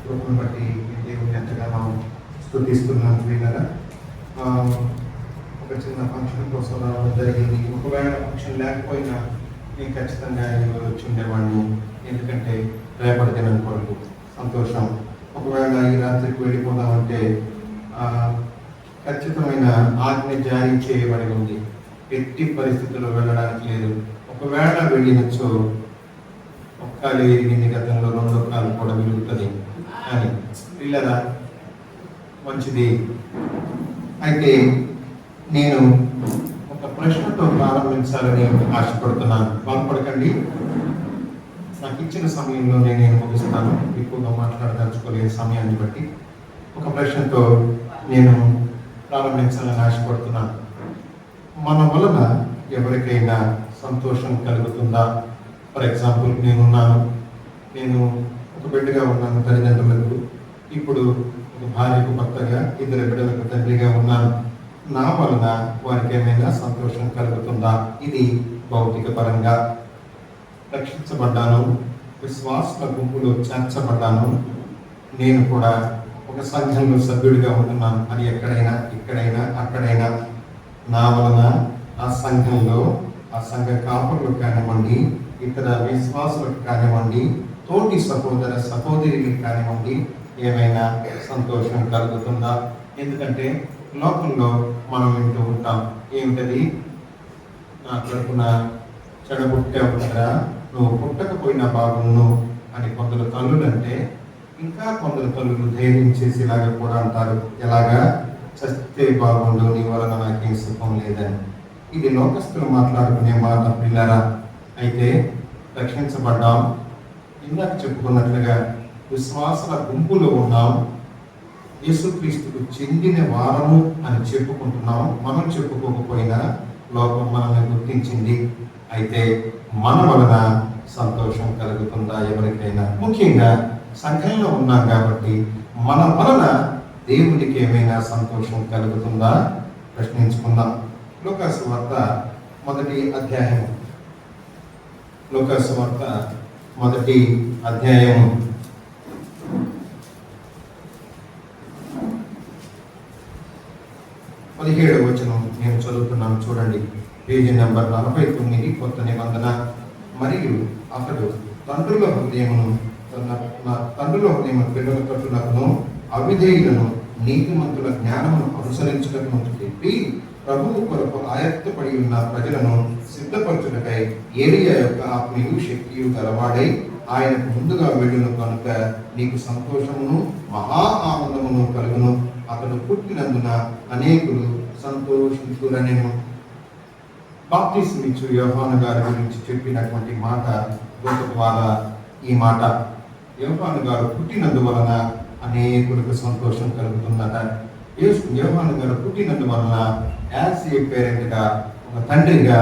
కృపను బట్టి దేవుని ఎంతగానో స్తుతిస్తున్నాను ప్రియులారా. ఒక చిన్న ఫంక్షన్ కోసం రావడం జరిగింది. ఒకవేళ ఫంక్షన్ లేకపోయినా నేను ఖచ్చితంగా వచ్చి ఉండేవాడిని. ఎందుకంటే రేపటి దినం కొరకు సంతోషం. ఒకవేళ ఈ రాత్రికి వెళ్ళిపోదామంటే ఖచ్చితమైన ఆజ్ఞ జారీ చేయబడి ఉంది. ఎట్టి పరిస్థితుల్లో వెళ్ళడానికి లేదు. ఒకవేళ వెళ్ళినచ్చో ఒక్కలే ఎరిగింది, గతంలో రెండో కాలు కూడా విరుగుతుంది అని. పిల్లరా మంచిది. అయితే నేను ఒక ప్రశ్నతో ప్రారంభించాలని ఆశపడుతున్నాను. బాధపడకండి, నాకు ఇచ్చిన సమయంలోనే నేను ముగిస్తాను. ఎక్కువగా మాట్లాడదలుచుకోలేని సమయాన్ని బట్టి ఒక ప్రశ్నతో నేను ప్రారంభించాలని ఆశపడుతున్నాను. మన వలన ఎవరికైనా సంతోషం కలుగుతుందా? ఫర్ ఎగ్జాంపుల్, నేను ఒక బిడ్డగా ఉన్నాను తల్లిదండ్రులకు. ఇప్పుడు ఒక భార్యకు భర్తగా, ఇద్దరు బిడ్డలకు తండ్రిగా ఉన్నాను. నా వలన వారికి ఏమైనా సంతోషం కలుగుతుందా? ఇది భౌతిక పరంగా. రక్షించబడ్డాను, విశ్వాసుల గుంపులో చేర్చబడ్డాను, నేను కూడా ఒక సంఘంలో సభ్యుడిగా ఉంటున్నాను అని ఎక్కడైనా, ఇక్కడైనా, అక్కడైనా నా వలన ఆ సంఘంలో, ఆ సంఘ కాపులకు కానివ్వండి, ఇతర విశ్వాసులకు కానివ్వండి, తోటి సహోదర సహోదరులకు కానివ్వండి, ఏమైనా సంతోషం కలుగుతుందా? ఎందుకంటే లోకంలో మనం వింటూ ఉంటాం, ఏమిటది, నా తరపున చెడబుట్టావు కదా, నువ్వు పుట్టకపోయినా బాగున్ను అని కొందరు తల్లులు అంటే, ఇంకా కొందరు తల్లులు ధైర్యం చేసి ఇలాగ కూడా అంటారు, ఎలాగా, చస్తే బాగుండు, నీ వలన నాకేం సుఖం లేదని. ఇది లోకస్తులు మాట్లాడుకునే మాట పిల్లరా. అయితే రక్షించబడ్డాం, ఇందాక చెప్పుకున్నట్లుగా విశ్వాసాల గుంపులో ఉన్నాం, యేసుక్రీస్తుకు చెందిన వారము అని చెప్పుకుంటున్నాం. మనం చెప్పుకోకపోయినా లోకం మనల్ని గుర్తించింది. అయితే మన వలన సంతోషం కలుగుతుందా ఎవరికైనా? ముఖ్యంగా సంఘంలో ఉన్నాం కాబట్టి మన వలన దేవునికి ఏమైనా సంతోషం కలుగుతుందా? ప్రశ్నించుకుందాం. లూకాసు వార్త 1వ అధ్యాయం, లూకాసు వార్త 1వ అధ్యాయం 17వ వచనం నేను చదువుతున్నాను, చూడండి. పేజీ నెంబర్ 49, కొత్త నిబంధన. మరియు అతడు తండ్రుల హృదయమును పిల్లల తట్టునకును, అవిధేయులను నీతిమంతుల జ్ఞానమును అనుసరించుటకును చెప్పి, ప్రభువు కొరకు ఆయత్తపడి ఉన్న ప్రజలను సిద్ధపరచుటకై ఏలియా యొక్క ఆత్మయు శక్తియు గలవాడై ఆయనకు ముందుగా వెళ్ళును కనుక నీకు సంతోషమును మహా ఆనందమును కలుగును. అతడు పుట్టినందున అనేకులు సంతోషించురనెను. బాప్తిస్మిచ్చు యోహాను గారి గురించి చెప్పినటువంటి మాట దూత ద్వారా ఈ మాట. యోహాను గారు పుట్టినందువలన అనేకులకు సంతోషం కలుగుతుందట. యోహాను గారు పుట్టినందువలన యాజ్ ఏ పేరెంట్గా, ఒక తండ్రిగా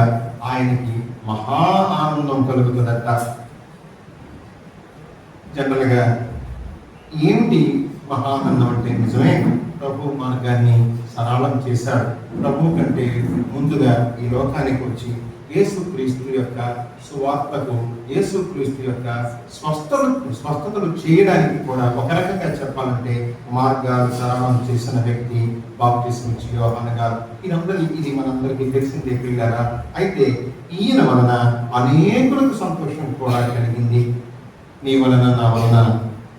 ఆయనకి మహా ఆనందం కలుగుతుందట. జనరల్గా ఏమిటి మహానందం అంటే? నిజమే, ప్రభు మార్గాన్ని సరళం చేశాడు. ప్రభు కంటే ముందుగా ఈ లోకానికి వచ్చి యేసుక్రీస్తు యొక్క సువార్తకు, యేసుక్రీస్తు యొక్క స్వస్థతలు చేయడానికి కూడా ఒక రకంగా చెప్పాలంటే మార్గాలు సరళం చేసిన వ్యక్తి బాప్తిస్మిచ్చు యోహాను గారు. ఇది మనందరికీ తెలిసిందే పిల్లరా. అయితే ఈయన వలన అనేకులకు సంతోషం కూడా కలిగింది. నీ వలన, నా వలన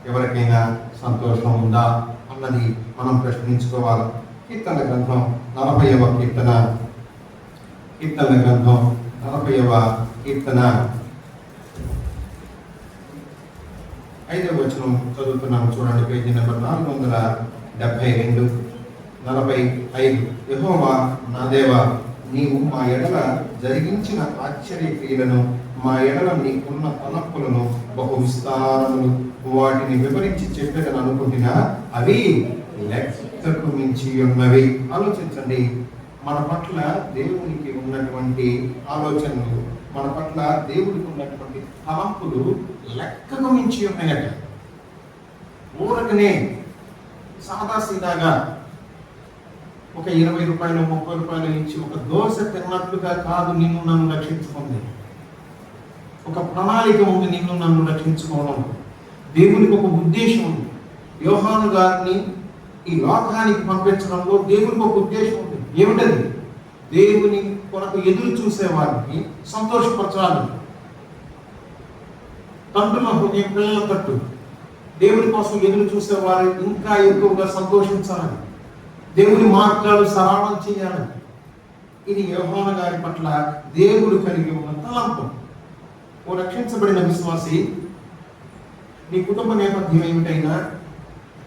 ఎవరికైనా సంతోషం ఉందా అన్నది మనం ప్రశ్నించుకోవాలి. కీర్తన గ్రంథం 40వ కీర్తన, కీర్తన గ్రంథం 40వ కీర్తన 5వ వచనం చదువుతున్నాము, చూడండి. Page number 472, 45. యెహోవా నా దేవా, నీవు మా ఎడల జరిగించిన ఆశ్చర్య క్రియలను, మా ఎడల నీకున్న తలంపులను బహు విస్తారములు, వాటిని వివరించి చెప్పేదని అనుకుంటున్నా, అవి లెక్కకు మించి ఉన్నవి. ఆలోచించండి, మన పట్ల దేవునికి ఉన్నటువంటి ఆలోచనలు, మన పట్ల దేవుడికి ఉన్నటువంటి తలంపులు లెక్కకు మించి ఉన్నాయట. ఊరకనే సాదాసీదాగా ఒక 20 రూపాయలు 30 రూపాయలు ఇచ్చి ఒక దోశ తిన్నట్లుగా కాదు నిన్ను నన్ను రక్షించుకుంది. ఒక ప్రణాళిక ఉంది నిన్ను నన్ను రక్షించుకోవడం. దేవునికి ఒక ఉద్దేశం ఉంది. యోహాను గారిని ఈ లోకానికి పంపించడంలో దేవునికి ఒక ఉద్దేశం ఉంది. ఏమిటది? దేవుని కొరకు ఎదురు చూసే వారిని సంతోషపరచాలి. తండ్రుల హృదయం పిల్లల తట్టు దేవుని కోసం ఎదురు చూసే వారు ఇంకా ఎక్కువగా సంతోషించాలని, దేవుని మార్గాలు సరళం చేయాలని. ఇది యోహాను గారి పట్ల దేవుడు కలిగి ఉన్న తలంపు. ఓ రక్షించబడిన విశ్వాసి, నీ కుటుంబ నేపథ్యం ఏమిటైనా,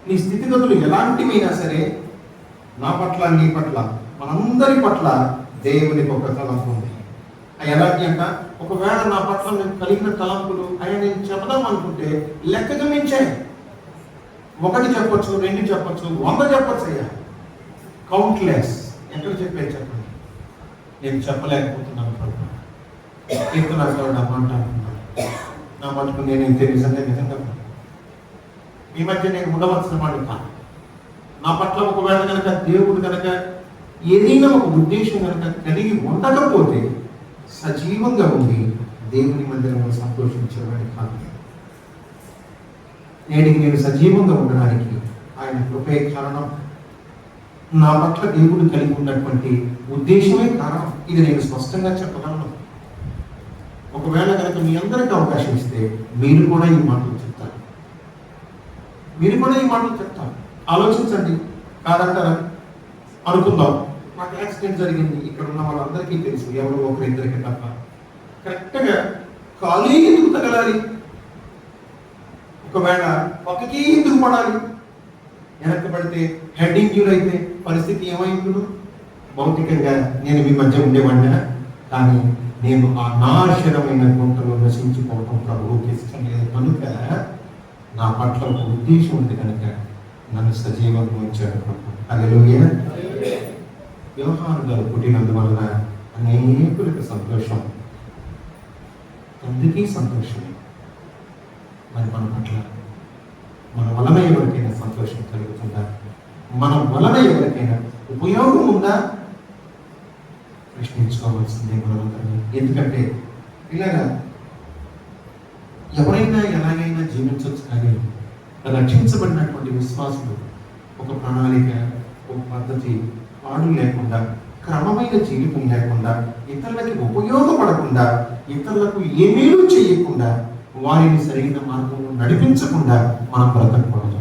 నీ స్థితిగతులు ఎలాంటివైనా సరే, నా పట్ల, నీ పట్ల, మనందరి పట్ల దేవునికి ఒక తలంపు ఉంది. ఎలాంటి అంట, ఒకవేళ నా పట్ల నేను కలిగిన తలంపులు ఆయన నేను చెప్పదాం అనుకుంటే లెక్కగా మించాయి. 1 చెప్పొచ్చు, 2 చెప్పొచ్చు, 100 చెప్పొచ్చు. అయ్యా కౌంట్లెస్. ఎక్కడ చెప్పేది చెప్పండి. నేను చెప్పలేకపోతున్నాను ప్రభు. కీర్తనాకారుడు అమ్మాట అంటున్నాడు, నా మటుకు నేను ఇంతే నిజంగా మీ మధ్య నేను ఉండవలసిన వాడు కాదు. నా పట్ల ఒకవేళ కనుక దేవుడు కనుక ఏదైనా ఒక ఉద్దేశం కనుక కలిగి ఉండకపోతే సజీవంగా ఉంది దేవుని మందిరంలో సంతోషించేవాడి కాదు. నేటికి నేను సజీవంగా ఉండడానికి ఆయన కృపే కారణం. నా పట్ల దేవుడు కలిగి ఉన్నటువంటి ఉద్దేశమే కారణం. ఇది నేను స్పష్టంగా చెప్పగలను. ఒకవేళ కనుక మీ అందరికీ అవకాశం ఇస్తే మీరు కూడా ఈ మాటలు చెప్తారు. ఆలోచించండి. కాదంటారా? అనుకుందాం, నాకు యాక్సిడెంట్ జరిగింది. ఇక్కడ ఉన్న వాళ్ళందరికీ తెలుసు, ఎవరు ఒకరిద్దరికి తప్ప. కరెక్ట్గా ఖాళీ ఎందుకు తగలాలి? ఒకవేళ పక్కకి ఎందుకు పడాలి? వెనకబడితే హెడ్ ఇంజ్యూర్ అయితే పరిస్థితి ఏమైందో? భౌతికంగా నేను మీ మధ్య ఉండేవాడినా, కానీ నేను ఆ నాశనమైన గుంటలో నశించిపోవటం ప్రభువుకి ఇష్టం లేదు. కనుక నా పట్ల ఒక ఉద్దేశం ఉంది కనుక నన్ను సజీవంగా ఉంచాడు ప్రభు. హల్లెలూయా. యోహాను గారు పుట్టినందువలన అనేకులకు సంతోషం, అందుకే సంతోషమే. మరి మన పట్ల, మన వలన ఎవరికైనా సంతోషం కలుగుతుందా? మన వలన ఎవరికైనా ఉపయోగం ఉందా? ప్రశ్నించుకోవాల్సిందే మనమందరం. ఎందుకంటే ఇలాగా ఎవరైనా ఎలాగైనా జీవించవచ్చు, కానీ రక్షించబడినటువంటి విశ్వాసులు ఒక ప్రణాళిక, ఒక పద్ధతి పాడు లేకుండా, క్రమమైన జీవితం లేకుండా, ఇతరులకి ఉపయోగపడకుండా, ఇతరులకు ఏమేమీ చేయకుండా, వారిని సరైన మార్గంలో నడిపించకుండా మనం బ్రతకూడదు.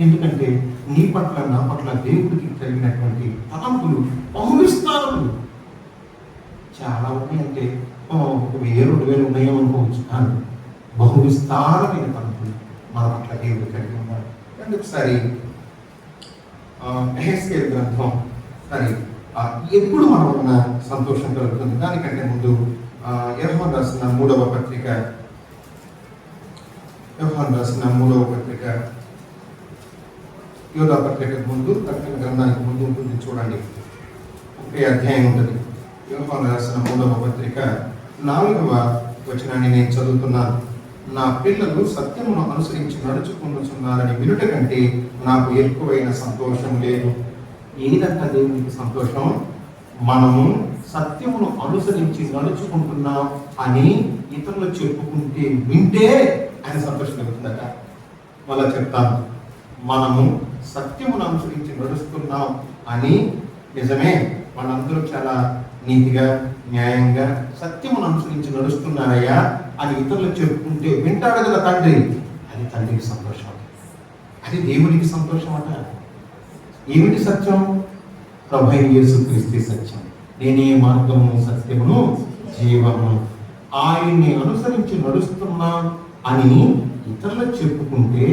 ఎందుకంటే నీ పట్ల, నా పట్ల దేవుడికి కలిగినటువంటి తలంపులు బహువిస్తారములు చాలా ఉన్నాయంటే 1000-2000 ఉన్నాయో అనుకోవచ్చు. కానీ బహువిస్తారమైన తలంపులు మన పట్ల దేవుడు కలిగి ఉన్నారు. ఒకసారి ఎహెస్కేలు గ్రంథం, సరే ఎప్పుడు మన వలన సంతోషం కలుగుతుంది. దానికంటే ముందు యోహాను రాసిన 3వ పత్రిక, యోధా పత్రికకు ముందు, ప్రకటన గ్రంథానికి ముందు ఉంటుంది. చూడండి, 1వ అధ్యాయం ఉంటుంది. యోహాను రాసిన 3వ పత్రిక 4వ వచనాన్ని నేను చదువుతున్నాను. నా పిల్లలు సత్యమును అనుసరించి నడుచుకుంటున్నారని వినుట కంటే నాకు ఎక్కువైన సంతోషం లేదు. ఏదంట దేవునికి సంతోషం? మనము సత్యమును అనుసరించి నడుచుకుంటున్నాం అని ఇతరులు చెప్పుకుంటే, వింటే ఆయన సంతోషం కలుగుతుందట. మళ్ళా చెప్తాను, మనము సత్యమును అనుసరించి నడుస్తున్నాం అని, నిజమే వాళ్ళందరూ చాలా నీతిగా, న్యాయంగా సత్యమును అనుసరించి నడుస్తున్నారయ్యా అని ఇతరులు చెప్పుకుంటే వింటాడు కదా తండ్రి. అది తండ్రికి సంతోషం, అది దేవునికి సంతోషం అట. ఏమిటి సత్యం? ప్రభువైన యేసుక్రీస్తు సత్యం. నేనే మార్గము, సత్యమును, జీవము. ఆయన్ని అనుసరించి నడుస్తున్నా అని ఇతరులు చెప్పుకుంటే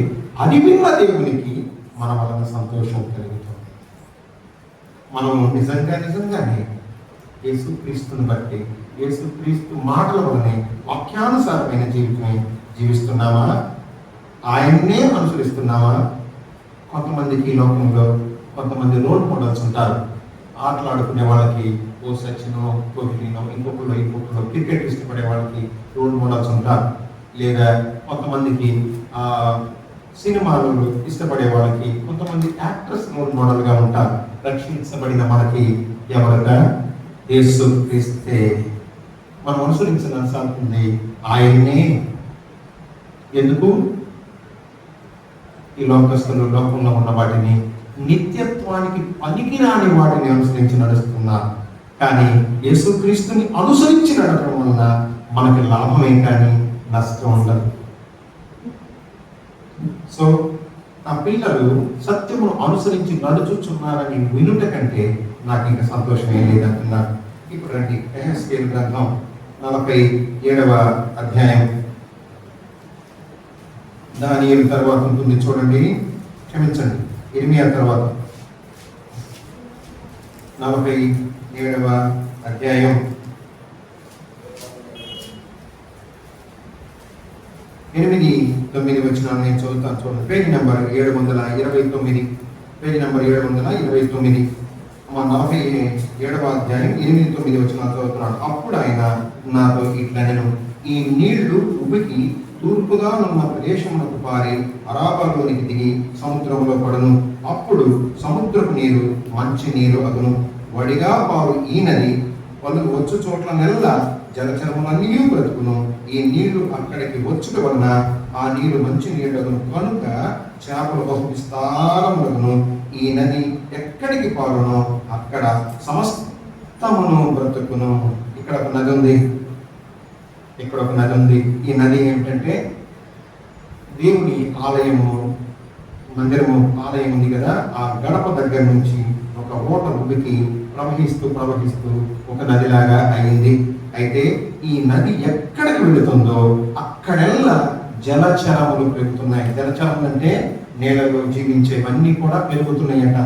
అది విన్న దేవునికి మన వలన సంతోషం కలుగుతుంది. మనము నిజంగానే యేసుక్రీస్తుని బట్టి, యేసుక్రీస్తు మాటల వలనే వాక్యానుసారమైన జీవితమే జీవిస్తున్నామా? ఆయన్నే అనుసరిస్తున్నామా? కొంతమందికి లోకంలో కొంతమంది రోల్ మోడల్స్ ఉంటారు. ఆటలాడుకునే వాళ్ళకి ఓ సచినో, కోహ్లీనో, ఇంకొకరు క్రికెట్ ఇష్టపడే వాళ్ళకి రోల్ మోడల్స్ ఉంటారు. లేదా కొంతమందికి సినిమాలు ఇష్టపడే వాళ్ళకి కొంతమంది యాక్టర్స్ రోల్ మోడల్గా ఉంటారు. రక్షించబడిన మనకి ఎవరగా? యేసుక్రీస్తే. మనం అనుసరించాల్సింది ఆయన్నే. ఎందుకు? ఈ లోకస్తులు లోకంలో ఉన్న వాటిని, నిత్యత్వానికి పనికిరాని వాటిని అనుసరించి నడుస్తున్నారు. కానీ యేసుక్రీస్తుని అనుసరించి నడపడం వలన మనకి లాభమే కానీ నష్టం ఉండదు. సో ఆ పిల్లలు సత్యమును అనుసరించి నడుచుచున్నారని వినుట కంటే నాకు ఇంకా సంతోషమే లేదంటున్నారు. ఇప్పుడు రండి, యెహెజ్కేలు గ్రంథం 47వ అధ్యాయం, దానియేలు తర్వాత ఉంటుంది చూడండి, క్షమించండి, ఇర్మియా తర్వాత 47వ అధ్యాయం 8-9 వచనాలు నేను చదువుతాను చూడండి. పేజీ నెంబర్ 729, పేజీ నెంబర్ 729, 47వ అధ్యాయం 8-9 వచనాలు చదువుతున్నాను. అప్పుడు ఆయన నాతో ఇట్లా, నేను ఈ నీళ్లు ఉబికి తూర్పుగా ఉన్న ప్రదేశమునకు పారి అరాబాలోనికి దిగి సముద్రంలో పడును. అప్పుడు సముద్రపు నీరు మంచి నీరు అగును. వడిగా పారు ఈ నది వాళ్ళు వచ్చు చోట్ల నెల్ల జలచరములన్నీ బ్రతుకును. ఈ నీళ్లు అక్కడికి వచ్చుట వలన ఆ నీరు మంచి నీళ్ళు అగును. కనుక చేపలు బహు విస్తారములగును. ఈ నది ఎక్కడికి పారునో అక్కడ సమస్తమును బ్రతుకును. ఇక్కడ ఒక నది ఉంది, ఇక్కడ ఒక నది ఉంది. ఈ నది ఏమిటంటే దేవుని ఆలయము, మందిరము, ఆలయం ఉంది కదా, ఆ గడప దగ్గర నుంచి ఒక ఓట ఉబికి ప్రవహిస్తూ ప్రవహిస్తూ ఒక నదిలాగా అయింది. అయితే ఈ నది ఎక్కడికి వెళుతుందో అక్కడెల్లా జలచరములు పెరుగుతున్నాయి. జలచరములు అంటే నేలలో జీవించేవన్నీ కూడా పెరుగుతున్నాయట.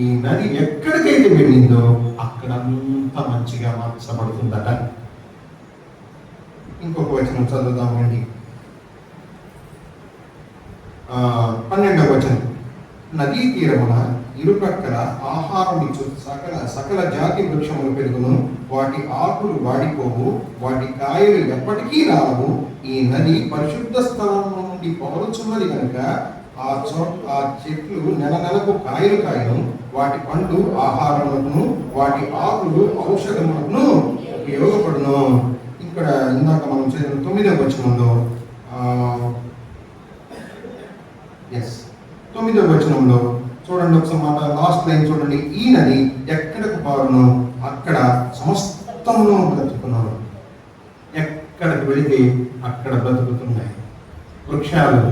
ఈ నది ఎక్కడికైతే వెళ్ళిందో అక్కడంతా మంచిగా మార్చబడుతుందట. ఇంకొక వచనం చదువుదామండి, 12వ వచనం. నదీ తీరమున ఇరుప్రక్కల ఆహారం ఇచ్చు సకల జాతి వృక్షములు పెరుగును. వాటి ఆకులు వాడిపోవు, వాటి కాయలు ఎప్పటికీ రావు. ఈ నది పరిశుద్ధ స్థలం నుండి పొగలుచున్నది కనుక ఆ చెట్లు నెలకు కాయలు కాయను. వాటి పండు ఆహారములను, వాటి ఆకులు ఔషధములను ఉపయోగపడును. ఇక్కడ ఇందాక మనం చదివిన 9వ వచనంలో 9వ వచనంలో చూడండి ఒకసారి మాట, లాస్ట్ లైన్ చూడండి. ఈ నది ఎక్కడికి పారునో అక్కడ సమస్తమును బ్రతుకున్నారు. ఎక్కడికి వెళితే అక్కడ బ్రతుకుతున్నాయి వృక్షాలు.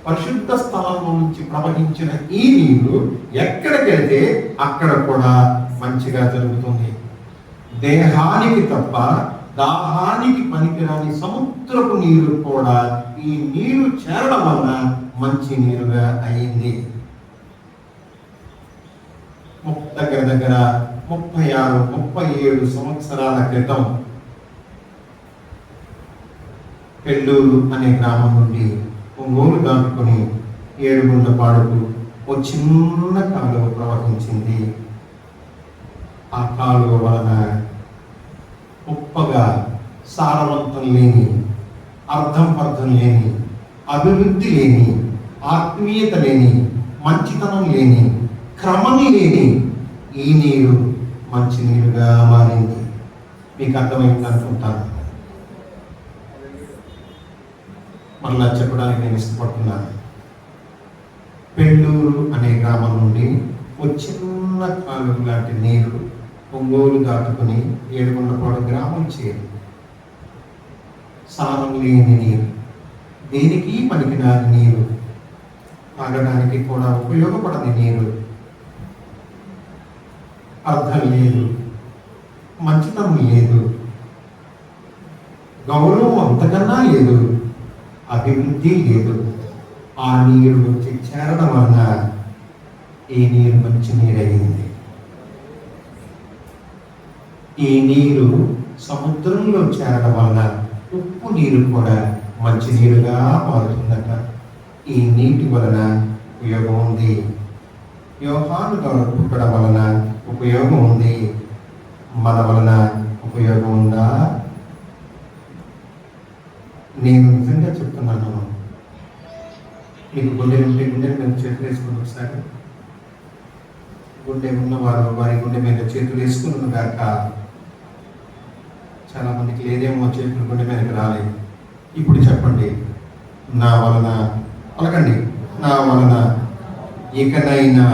పరిశుద్ధ స్థలం నుంచి ప్రవహించిన ఈ నీరు ఎక్కడికి వెళితే అక్కడ కూడా మంచిగా జరుగుతుంది. దేహానికి తప్ప దాహానికి పనికిరాని సముద్రపు నీరు కూడా ఈ నీరు చేరడం వలన మంచి నీరుగా అయింది. దగ్గర 36-37 సంవత్సరాల క్రితం పెళ్ళూరు అనే గ్రామం నుండి ఒంగోలు దాటుకొని ఏడుగుండపాడుకు ఓ చిన్న కాలువ ప్రవహించింది. ఆ కాలువ వలన గొప్పగా సారవంతం లేని, అర్థం లేని, అభివృద్ధి లేని, ఆత్మీయత లేని, మంచితనం లేని, క్రమం లేని ఈ నీరు మంచి నీరుగా మారింది. మీకు అర్థమైంది అనుకుంటాను. మళ్ళా చెప్పడానికి నేను ఇష్టపడుతున్నాను. పెళ్ళూరు అనే గ్రామం నుండి ఒక చిన్న కాలువ లాంటి నీరు ఒంగోలు దాటుకుని ఏడుగుండపాడు గ్రామం చేరి, సారం లేని నీరు, దేనికి పనికిరాని నీరు, తాగడానికి కూడా ఉపయోగపడని నీరు, అర్థం లేదు, మంచితనం లేదు, గౌరవం అంతకన్నా లేదు, అభివృద్ధి లేదు. ఆ నీరు వచ్చి చేరడం వలన ఈ నీరు మంచి నీరయింది. ఈ నీరు సముద్రంలో చేరడం వలన ఉప్పు నీరు కూడా మంచి నీరుగా మారుతుందట. ఈ నీటి వలన ఉపయోగం ఉంది. యోహాను గారు పుట్టడం వలన ఉపయోగం ఉంది. మన వలన ఉపయోగం ఉందా? నేను నిజంగా చెప్తున్నాను. మీకు గుండె మీద చేతులు వేసుకుని ఒకసారి, గుండె ఉన్నవారు వారి గుండె మీద చేతులు వేసుకున్న గాక. చాలా మందికి లేదేమో, చేతులు గుండె మీదకి రాలేదు. ఇప్పుడు చెప్పండి, నా వలన, పలకండి, నా వలన ఇకనైనా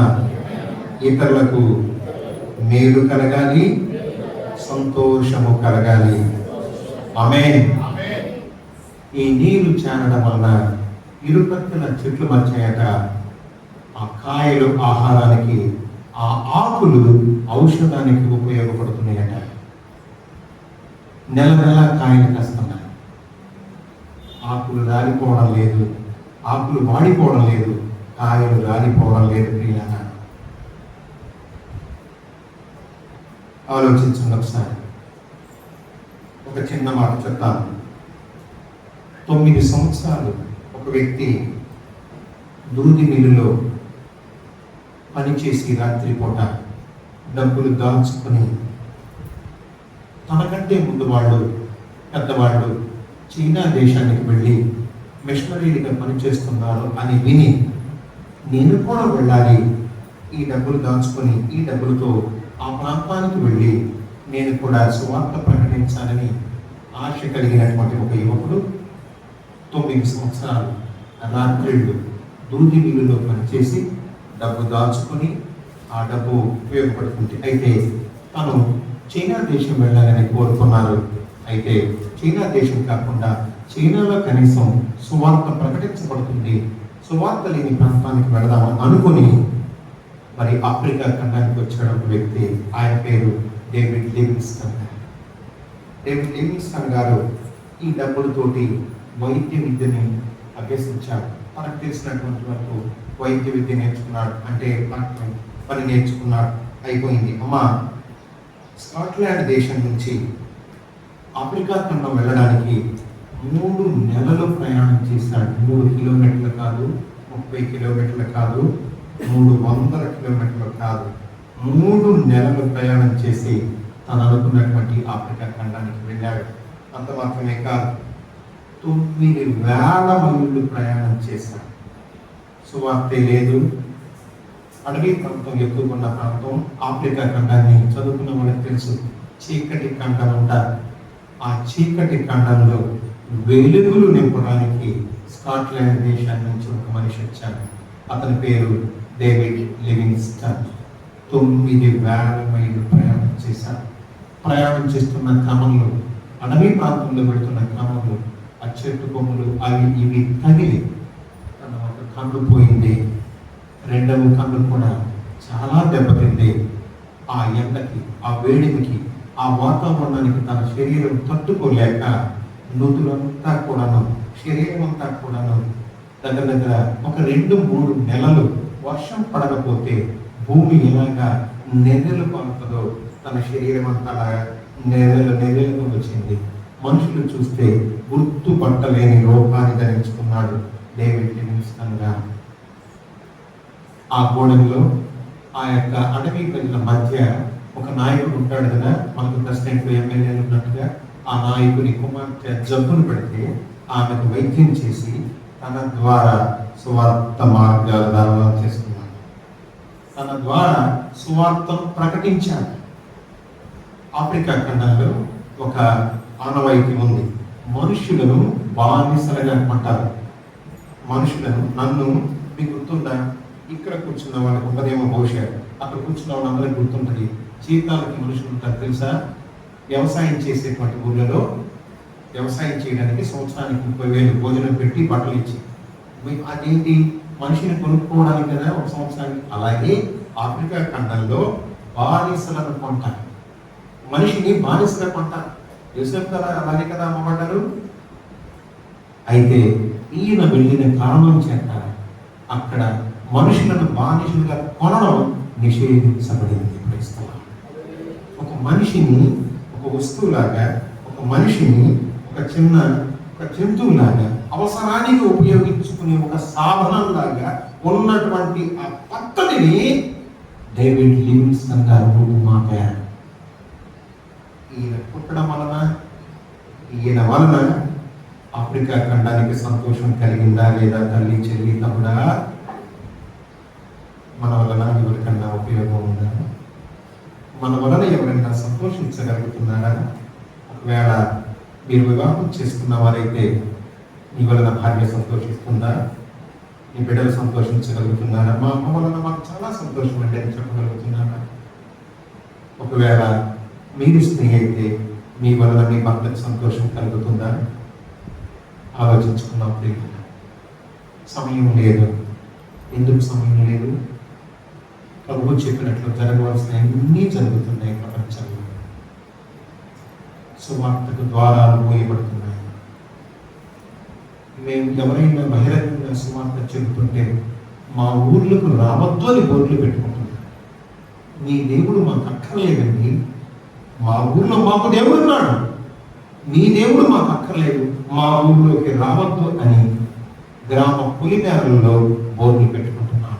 ఇతరులకు మేలు కలగాలి, సంతోషము కలగాలి. ఆమేన్. ఈ నీరు చేరడం వలన ఇరుపక్కల చెట్లు మధ్యట ఆ కాయలు ఆహారానికి, ఆ ఆకులు ఔషధానికి ఉపయోగపడుతున్నాయట. నెల నెల కాయలు కాస్తున్నాయి. ఆకులు రాలిపోవడం లేదు, ఆకులు వాడిపోవడం లేదు, కాయలు రాలిపోవడం లేదు. ప్రియులారా, ఆలోచించండి ఒకసారి. ఒక చిన్న మాట చెప్తాను. 9 సంవత్సరాలు ఒక వ్యక్తి దూది మిల్లులో పనిచేసి రాత్రిపూట డబ్బులు దాల్చుకొని, తనకంటే ముందు వాళ్ళు పెద్దవాళ్ళు చైనా దేశానికి వెళ్ళి మిషనరీగా పనిచేస్తున్నారు అని విని, నేను కూడా వెళ్ళాలి, ఈ డబ్బులు దాచుకొని ఈ డబ్బులతో ఆ ప్రాంతానికి వెళ్ళి నేను కూడా సువార్త ప్రకటించాలని ఆశ కలిగినటువంటి ఒక యువకుడు 9 సంవత్సరాలు రాత్రిళ్ళు దూది మిల్లులో పనిచేసి డబ్బు దాచుకొని ఆ డబ్బు ఉపయోగపడుతుంది. అయితే తను చైనా దేశం వెళ్ళాలని కోరుకున్నారు. అయితే చైనా దేశం కాకుండా చైనాలో కనీసం సువార్త ప్రకటించబడుతుంది, సువార్త లేని ప్రాంతానికి వెళదామని అనుకుని మరి ఆఫ్రికా ఖండానికి వచ్చాడు ఒక వ్యక్తి. ఆయన పేరు డేవిడ్ లివింగ్స్టన్. డేవిడ్ లివింగ్స్టన్ గారు ఈ డబ్బులతోటి వైద్య విద్యని అభ్యసించాడు. తనకు తెలిసినటువంటి వరకు వైద్య విద్య నేర్చుకున్నాడు, అంటే పని నేర్చుకున్నాడు. అయిపోయింది. స్కాట్లాండ్ దేశం నుంచి ఆఫ్రికా ఖండం వెళ్ళడానికి 3 నెలలు ప్రయాణం చేశాడు. 3 కిలోమీటర్లు కాదు, 30 కిలోమీటర్లు కాదు, 300 కిలోమీటర్లు కాదు, 3 నెలలు ప్రయాణం చేసి తను అనుకున్నటువంటి ఆఫ్రికా ఖండానికి వెళ్ళాడు. అంత మాత్రమే కాదు, 9,000 మైళ్ళు ప్రయాణం చేశాడు. సువార్తే లేదు. అడవి ప్రాంతం ఎక్కువ ఉన్న ప్రాంతం. ఆఫ్రికా ఖండాన్ని చదువుకున్న వాళ్ళకి తెలుసు, చీకటి ఖండం ఉంటారు. ఆ చీకటి ఖండంలో వెలుగులు నింపడానికి స్కాట్లాండ్ దేశాన్ని నుంచి ఒక మనిషి వచ్చాడు. అతని పేరు డేవిడ్ లివింగ్స్టన్. 9,000 మైళ్ళు ప్రయాణం చేశాడు. ప్రయాణం చేస్తున్న క్రమంలో, అడవి ప్రాంతంలో పెడుతున్న క్రమంలో ఆ చెట్టు కొమ్ములు అవి ఇవి తగిలి తన ఒక కన్ను పోయింది. రెండవ కన్ను కూడా చాలా దెబ్బతింది. ఆ ఎండకి, ఆ వేడికి, ఆ వాతావరణానికి తన శరీరం తట్టుకోలేక నుదులంతా కూడాను, శరీరం అంతా కూడాను దగ్గర దగ్గర ఒక 2-3 నెలలు వర్షం పడకపోతే భూమి ఎలాగా నెర్రెలు పారుతుందో తన శరీరం అంతా నెర్రెలుగా వచ్చింది. మనుషులు చూస్తే గుర్తుపట్టలేని రూపాన్ని ధరించుకున్నాడు డేవిడ్ లివింగ్స్టన్ గారు. ఆ గోడలో ఆ యొక్క అటవీ ప్రజల మధ్య ఒక నాయకుడు ఉంటాడు కదా, మనకు ప్రెసిడెంట్ ఎమ్మెల్యేలు ఉన్నట్టుగా. ఆ నాయకుని కుమార్తె జబ్బును పెడితే ఆమెకు వైద్యం చేసి తన ద్వారా సువార్త మార్గాలు ధారణ చేస్తున్నాడు. తన ద్వారా సువార్తను ప్రకటించాడు. ఆఫ్రికా ఖండంలో ఒక ఆనవాయితీ ఉంది. మనుషులను బానిసలుగా అంటారు. మనుషులను, నన్ను మీకు గుర్తుందా? ఇక్కడ కూర్చున్న వాళ్ళకి ఉండదేమో బహుశా, అక్కడ కూర్చున్న వాళ్ళందరికీ గుర్తుంటుంది. జీతాలకి మనుషులు ఉంటారు తెలుసా? వ్యవసాయం చేసేటువంటి ఊళ్ళలో వ్యవసాయం చేయడానికి సంవత్సరానికి 30,000 భోజనం పెట్టి బట్టలు ఇచ్చి, అదేంటి మనిషిని కొనుక్కోవడానికి కదా ఒక సంవత్సరానికి. అలాగే ఆఫ్రికా ఖండంలో బానిసలను కొంటారు, మనిషిని బానిసగా కొంటారు. యూసెఫ్ కదా అలాగే కదా అమ్మబడ్డారు. అయితే ఈయన వెళ్ళిన కారణం చేత అక్కడ మనుషులను బానిసలుగా కొనడం నిషేధించబడింది. ఒక మనిషిని ఒక వస్తువులాగా, ఒక మనిషిని ఒక జంతువులాగా, అవసరానికి ఉపయోగించుకునే ఒక సాధనంలాగా ఉన్నటువంటి ఆ పద్ధతిని డేవిడ్ లివింగ్స్టన్ గారు రూపుమాపారు. ఈయన పుట్టడం వలన, ఈయన వలన ఆఫ్రికా ఖండానికి సంతోషం కలిగిందా లేదా? తల్లి, చెల్లి, తమ్ముడా, మన వలన ఎవరికన్నా ఉపయోగం ఉందా? మన వలన ఎవరైనా సంతోషించగలుగుతున్నారా? ఒకవేళ మీరు వివాహం చేసుకున్న వారైతే నీ వలన భార్య సంతోషిస్తుందా? నీ బిడ్డలు సంతోషించగలుగుతున్నారా? మా అమ్మ వలన మాకు చాలా సంతోషం అండి అని చెప్పగలుగుతున్నారా? ఒకవేళ మీరు స్త్రీ అయితే మీ వలన మీ భర్తకు సంతోషం కలుగుతుందా? ఆలోచించుకున్నాం ప్రియులు. సమయం లేదు. ఎందుకు సమయం లేదు? ప్రభువు చెప్పినట్లు జరగవలసిన అన్నీ జరుగుతున్నాయి ప్రపంచంలో. సువార్తకు ద్వారాలు మూయబడుతున్నాయి. మేము ఎవరైనా బహిరంగంగా సువార్త చెబుతుంటే మా ఊర్లకు రావద్దు అని బోర్డులు పెట్టుకుంటున్నాం. మీ దేవుడు మాకు అక్కర్లేదండి, మా ఊర్లో మాకు దేవుడు ఉన్నాడు, మీ దేవుడు మాకు అక్కర్లేదు, మా ఊర్లోకి రావద్దు అని గ్రామ పులిమేరలలో బోర్డులు పెట్టుకుంటున్నాను.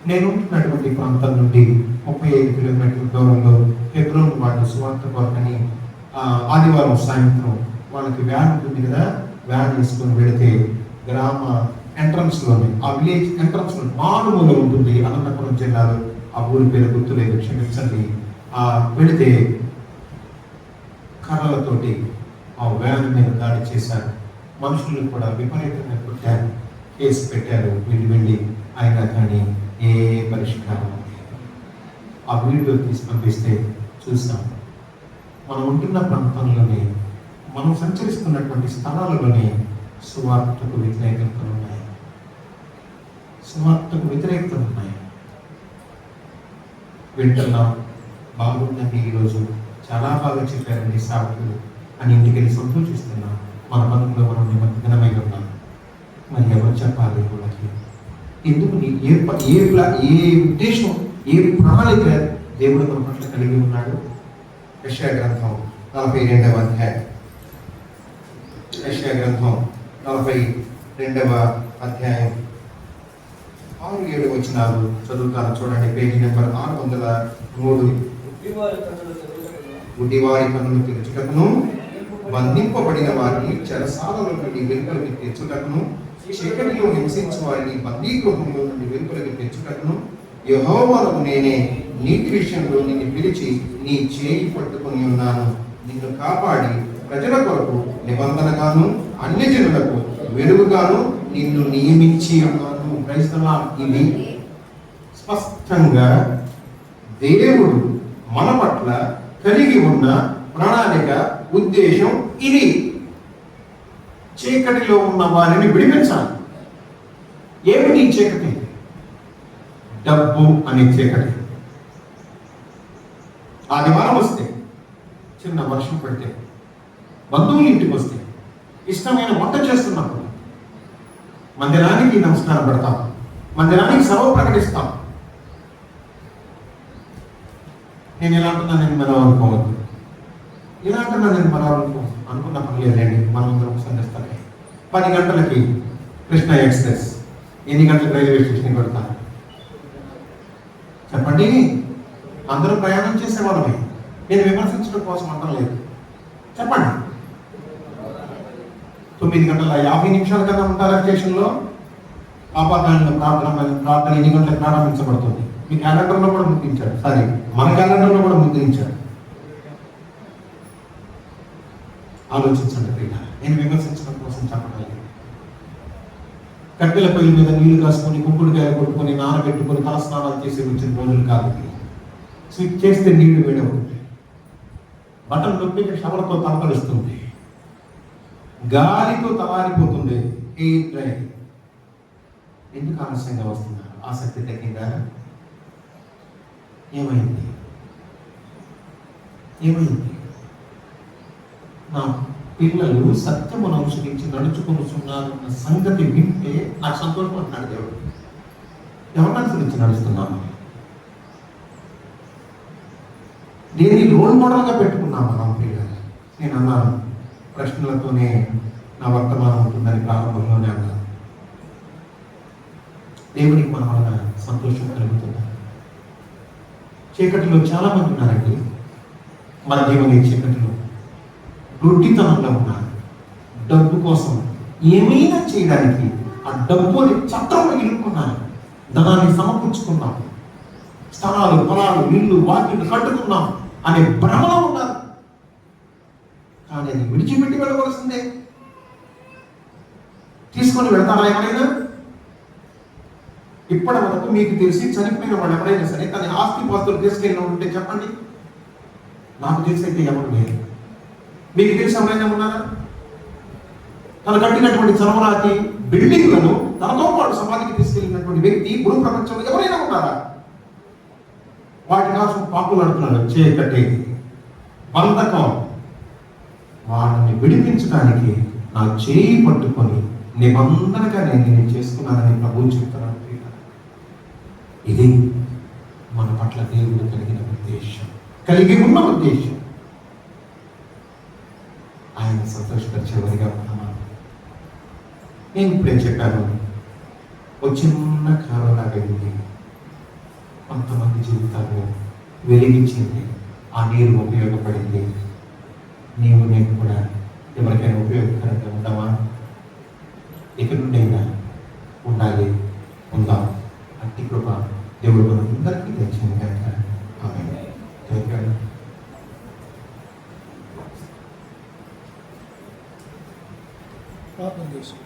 నేను ఉంటున్నటువంటి ప్రాంతం నుండి 35 కిలోమీటర్ల దూరంలో హెబ్రోన్ వాళ్ళు సువార్త కొరకని ఆదివారం సాయంత్రం వాళ్ళకి వ్యాన్ ఉంటుంది కదా, వ్యాన్ వేసుకొని వెళితే గ్రామ ఎంట్రన్స్లోనే, ఆ విలేజ్ ఎంట్రన్స్లో మారుమూల ఉంటుంది అనంతపురం జిల్లాలో. ఆ ఊరి పేరు గుర్తులేదు, క్షమించండి. వెళితే కర్రలతోటి ఆ వ్యాన్ మీద దాడి చేశారు. మనుషులు కూడా విపరీతంగా కొట్టారు, కేసు పెట్టారు. వెళ్ళి అయినా కానీ ఏ పరిష్కారం లేదు. ఆ వీడియో తీసి పంపిస్తే చూసాం. మనం ఉంటున్న ప్రాంతంలోనే, మనం సంచరిస్తున్నటువంటి స్థలాలలోనే సువార్తకు వ్యతిరేకతలు ఉన్నాయి. సువార్తకు వ్యతిరేకతలు ఉన్నాయి. వింటున్నాం, బాగుందండి, ఈరోజు చాలా బాగా చెప్పారండి సాకులు అని ఇంటికి వెళ్ళి సంతోషిస్తున్నాం. మన పనుల్లో మనం నిమగ్నమై ఉన్నాం. మరి ఎవరు చెప్పాలి వాళ్ళకి? ఎందుకు ఏ ఉద్దేశం, ఏ ప్రణాళిక దేవుడు మన పట్ల కలిగి ఉన్నాడు? యెషయా గ్రంథం 42వ అధ్యాయం. యెషయా గ్రంథం 42వ అధ్యాయం 6-7 వచనాలు చదువుతాను చూడండి. Page number 603. గుడ్డివారి కన్నులు తెరుచుటకును, బంధింపబడిన వారిని చెరసాలలో నుండి వెలుపలికి తెచ్చుటకును, చీకటిలో హింసించు వారిని బందీగృహంలో నుండి వెలుపలికి తెచ్చుటకును, యెహోవాను నేనే నీటి విషయంలో నిన్ను పిలిచి నీ చేయి పట్టుకొని ఉన్నాను. నిన్ను కాపాడి ప్రజల కొరకు నిబంధనగాను అన్యజనులకు వెలుగుగాను నిన్ను నియమించి ఉన్నాను. క్రైస్తవ, ఇది స్పష్టంగా దేవుడు మన పట్ల కలిగి ఉన్న ప్రణాళిక, ఉద్దేశం ఇది. చీకటిలో ఉన్న వారిని విడిపించాలి. ఏమిటి చీకటి? డబ్బు అనే చీకటి. ఆదివారం వస్తే, చిన్న వర్షం పడితే, బంధువులు ఇంటికి వస్తే, ఇష్టమైన వంట చేస్తున్నప్పుడు మందిరానికి నమస్కారం పెడతాం, మందిరానికి సెలవు ప్రకటిస్తాం. నేను ఇలా అంటున్నా, నేను మనం అనుకోవద్దు. ఇలా అంటున్నా, నేను మనం అనుకున్న పని లేదండి. మనం అందరం సంధిస్తాం. 10 గంటలకి కృష్ణ ఎక్స్ప్రెస్ ఎన్ని గంటలకు రైల్వే స్టేషన్ పెడతాను చెప్పండి? అందరూ ప్రయాణం చేసేవాళ్ళమే. నేను విమర్శించడం కోసం అంటం లేదు. చెప్పండి. 9 గంటల 50 నిమిషాల కన్నా ఉంటారా స్టేషన్లో? ఆపాతకాలీన ప్రార్థన ఎన్ని గంటలకు ప్రారంభించబడుతుంది? మీ క్యాలెండర్లో కూడా ముద్రించారు. సారీ, మన క్యాలెండర్లో కూడా ముద్రించారు. ఆలోచించండి ప్రియ. నేను విమర్శించడం కోసం చెప్పడం లేదు. కట్టెల పొయ్యి మీద నీళ్లు కాసుకొని, కుంకుడుకాయలు కొట్టుకొని, నానబెట్టుకొని తలస్నానాలు చేసి వచ్చిన రోజులు కాదు. స్విచ్ చేస్తే నీళ్లు వేడవుతుంది, బటన్ నొప్పితే షవర్తో తలకలుస్తుంది, గాలితో తలారిపోతుంది. ఎందుకు ఆలస్యంగా వస్తున్నారు? ఆసక్తి తగ్గిందా? ఏమైంది? నా పిల్లలు సత్యమును అనుసరించి నడుచుకొనుచున్నారు అన్న సంగతి వింటే నాకు సంతోషం అంటున్నాడు దేవుడు. ఎవరిని అనుసరించి నడుస్తున్నాను? దేన్ని రోల్ మోడల్గా పెట్టుకున్నాను నా పిల్లలు? నేను అన్నాను, ప్రశ్నలతోనే నా వర్తమానం ఉంటుందని ప్రారంభంలోనే అన్నాను. దేవునికి మన వలన సంతోషం కలుగుతుంది. చీకటిలో చాలా మంది ఉన్నారండి. మన దేవుని చీకటిలో గుడ్డితనంలో ఉన్నారు. డబ్బు కోసం ఏమైనా చేయడానికి ఆ డబ్బుని చట్టంలో ఇరుక్కున్నారు. ధనాన్ని సమకూర్చుకున్నాం, స్థలాలు, పొలాలు, ఇల్లు, వాకిళ్ళు కట్టుకున్నాం అనే భ్రమలో ఉన్నారు. కానీ అది విడిచిపెట్టి వెళ్ళవలసిందే. తీసుకొని వెళ్తారా ఎవరైనా? ఇప్పటి వరకు మీకు తెలిసి చనిపోయిన వాళ్ళు ఎవరైనా సరే తన ఆస్తి పాస్తులు తీసుకెళ్ళిన ఉంటే చెప్పండి. నాకు తెలిసి అయితే ఎవరు లేరు. మీకు తెలిసి ఎవరైనా ఉన్నారా? తను కట్టినటువంటి చలమరాతి బిల్డింగ్లను తనతో పాటు సమాధికి తీసుకెళ్ళినటువంటి వ్యక్తి భూ ప్రపంచంలో ఎవరైనా ఉన్నారా? వాటి కోసం పాపులు అంటున్నారు, చేయకట్టేది బంధకం. వాళ్ళని విడిపించడానికి నా చేయి పట్టుకొని నిబంధనగా నేను చేసుకున్నానని ప్రభువు చెప్తున్నాను. ఇది మన పట్ల దేవుడు కలిగిన ఉద్దేశం, కలిగి ఉన్న ఉద్దేశం. ఆయన సంతోషపరిచేవారిగా ఉన్నామా? నేను ఇప్పుడే చెప్పాను, ఒక చిన్న కాలంలాగా ఉంది, కొంతమంది జీవితాల్లో వెలిగించింది, ఆ నీరు ఉపయోగపడింది. నీవు నేను కూడా ఎవరికైనా ఉపయోగకరంగా ఉండవా? ఇక నుండైనా ఉండాలి, ఉందాం. అట్టి కృప దేవుడు మనందరికీ తెచ్చింది కనుక ఆమేన్. ప్రార్థన చేసుకో.